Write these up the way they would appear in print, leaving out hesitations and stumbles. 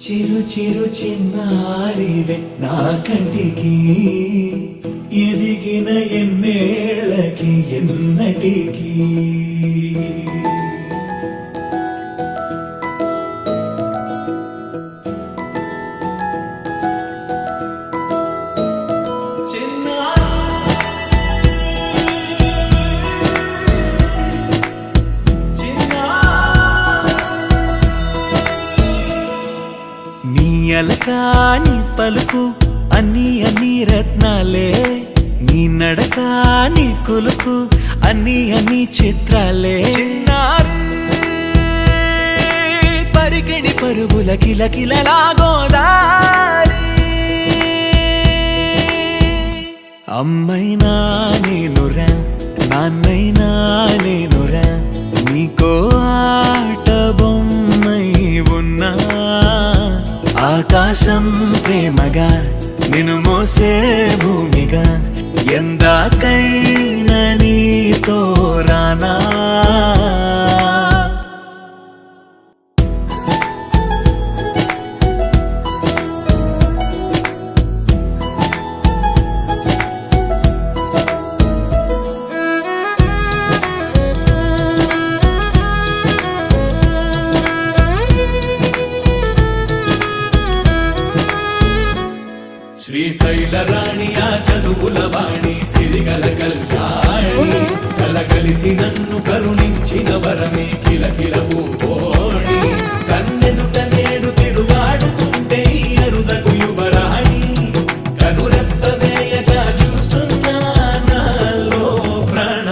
చిరు చిరు చిన్నారివే నా కంటికి ఎదిగిన ఎన్నేళ్ళకి ఎన్నటికి అలకాని పలుకు అన్ని అన్ని రత్నాలే నీ నడకాని కులుకు అన్ని అన్ని చిత్రాలే చిన్నారు పరికిణి పరుగుల కిలకిలలాగోదారి అమ్మైనా నేనురా నాన్నైనా నేనురా నీకో ఆట బొమ్మై ఉన్నా ఆకాశం ప్రేమగా నిన్ను మోసే భూమిగా ఎందాకైనా నీతో రానా శ్రీశైల రాణి ఆ చదువుల వాణి సిరిగల కల్యాణి కలకలిసి నన్ను కరుణించిన వరమే కిలకిల పూకోణి కన్నెదుట నేడు తిరుగాడుతుంటే అరుదకు యువరాణి కనురెప్ప వేయగా చూస్తున్నా నాలో ప్రాణ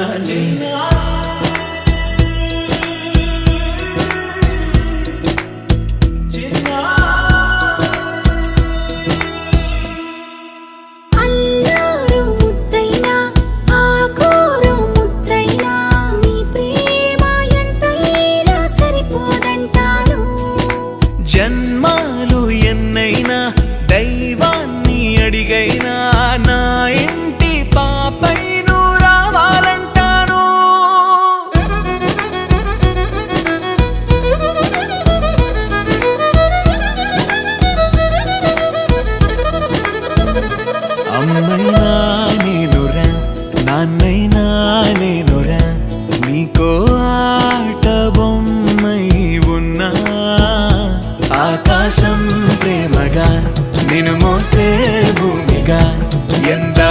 జన్మాలు ఎన్నైనా దైవాన్ని అడిగైనా నా ఇంటి పాపైను రావాలంటాను అమ్మైనా నేనురా నాన్నైనా నేనురా నీకో ఆట బొమ్మై ఉన్నా ఆకాశం ప్రేమగా నిన్ను మోసే భూమిగా ఎంత